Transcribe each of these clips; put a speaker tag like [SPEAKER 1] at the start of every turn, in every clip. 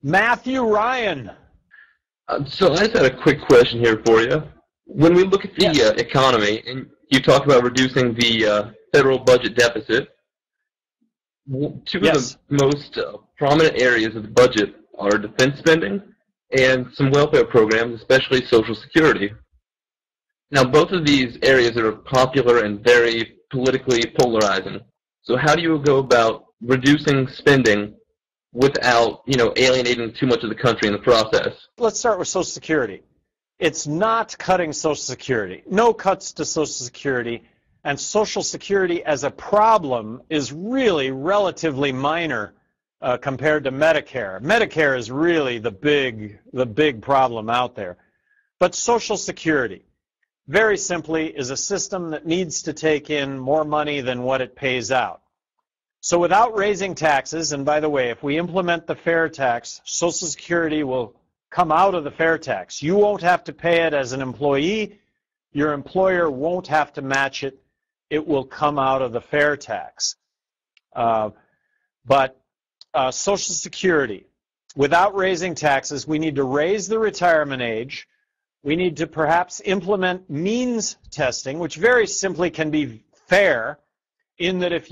[SPEAKER 1] Matthew Ryan.
[SPEAKER 2] So I just had a quick question here for you. When we look at the economy, and you talk about reducing the federal budget deficit, two of the most prominent areas of the budget are defense spending and some welfare programs, especially Social Security. Now, both of these areas are popular and very politically polarizing. So how do you go about reducing spending without, alienating too much of the country in the process?
[SPEAKER 1] Let's start with Social Security. It's not cutting Social Security. No cuts to Social Security. And Social Security as a problem is really relatively minor compared to Medicare. Medicare is really the big problem out there. But Social Security, very simply, is a system that needs to take in more money than what it pays out. So without raising taxes, and by the way, if we implement the fair tax, Social Security will come out of the fair tax. You won't have to pay it as an employee. Your employer won't have to match it. It will come out of the fair tax. But Social Security, without raising taxes, we need to raise the retirement age. We need to perhaps implement means testing, which very simply can be fair in that if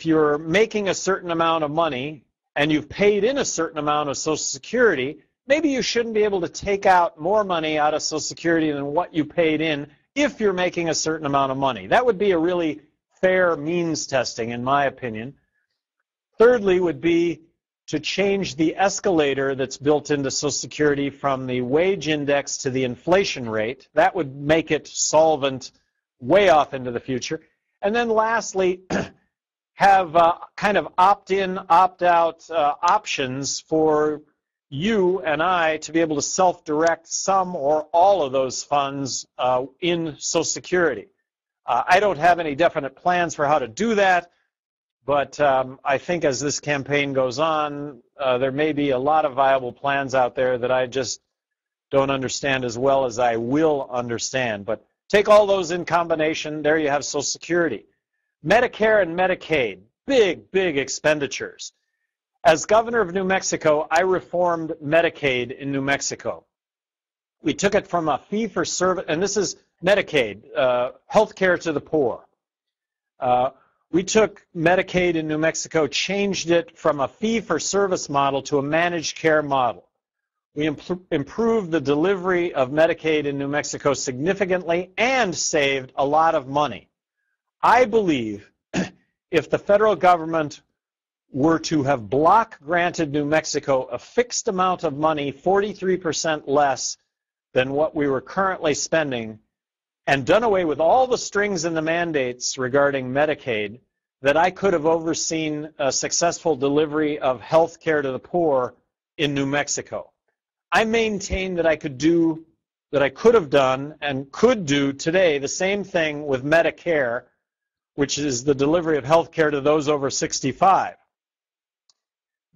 [SPEAKER 1] you're making a certain amount of money and you've paid in a certain amount of Social Security, maybe you shouldn't be able to take out more money out of Social Security than what you paid in if you're making a certain amount of money. That would be a really fair means testing, in my opinion. Thirdly would be to change the escalator that's built into Social Security from the wage index to the inflation rate. That would make it solvent way off into the future. And then lastly, have kind of opt-in, opt-out options for you and I to be able to self-direct some or all of those funds in Social Security. I don't have any definite plans for how to do that, but I think as this campaign goes on, there may be a lot of viable plans out there that I just don't understand as well as I will understand. But take all those in combination, there you have Social Security. Medicare and Medicaid, big expenditures. As governor of New Mexico, I reformed Medicaid in New Mexico. We took it from a fee-for-service, and this is Medicaid, health care to the poor. We took Medicaid in New Mexico, changed it from a fee-for-service model to a managed care model. We improved the delivery of Medicaid in New Mexico significantly and saved a lot of money. I believe if the federal government were to have block granted New Mexico a fixed amount of money, 43% less than what we were currently spending, and done away with all the strings and the mandates regarding Medicaid, that I could have overseen a successful delivery of health care to the poor in New Mexico. I maintain that I could have done and could do today the same thing with Medicare, which is the delivery of health care to those over 65.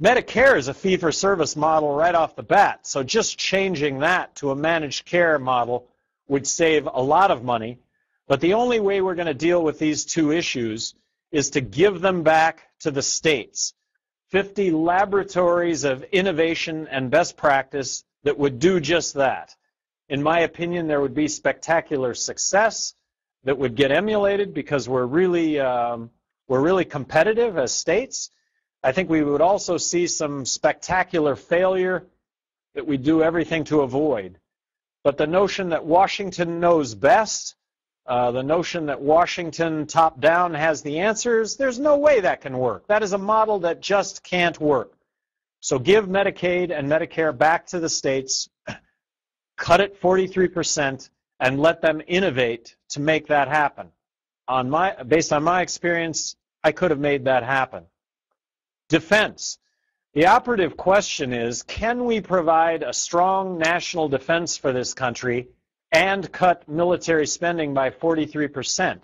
[SPEAKER 1] Medicare is a fee-for-service model right off the bat, so just changing that to a managed care model would save a lot of money. But the only way we're going to deal with these two issues is to give them back to the states. 50 laboratories of innovation and best practice that would do just that. In my opinion, there would be spectacular success that would get emulated because we're really competitive as states. I think we would also see some spectacular failure that we do everything to avoid. But the notion that Washington knows best, the notion that Washington top-down has the answers, there's no way that can work. That is a model that just can't work. So give Medicaid and Medicare back to the states, cut it 43%, and let them innovate to make that happen. Based on my experience, I could have made that happen. Defense. The operative question is, can we provide a strong national defense for this country and cut military spending by 43%?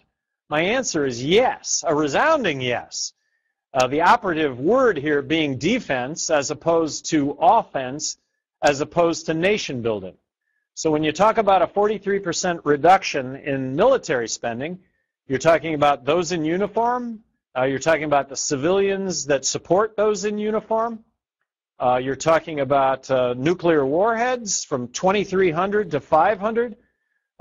[SPEAKER 1] My answer is yes, a resounding yes. The operative word here being defense as opposed to offense, as opposed to nation building. So when you talk about a 43% reduction in military spending, you're talking about those in uniform, you're talking about the civilians that support those in uniform. You're talking about nuclear warheads from 2,300 to 500.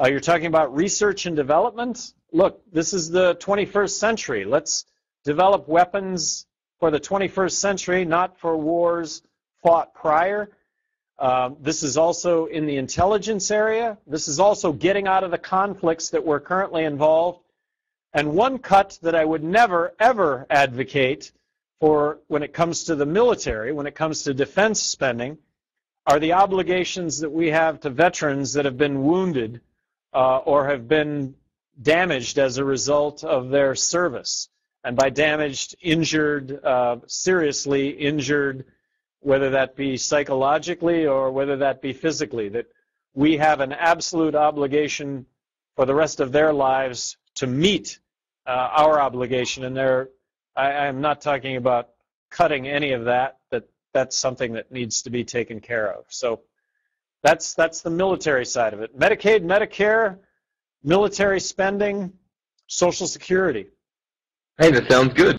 [SPEAKER 1] You're talking about research and development. Look, this is the 21st century. Let's develop weapons for the 21st century, not for wars fought prior. This is also in the intelligence area. This is also getting out of the conflicts that we're currently involved. And one cut that I would never, ever advocate for when it comes to the military, when it comes to defense spending, are the obligations that we have to veterans that have been wounded or have been damaged as a result of their service. And by damaged, injured, seriously injured, whether that be psychologically or whether that be physically, that we have an absolute obligation for the rest of their lives to meet our obligation. And I'm not talking about cutting any of that, that's something that needs to be taken care of. So that's the military side of it. Medicaid, Medicare, military spending, Social Security.
[SPEAKER 2] Hey, that sounds good.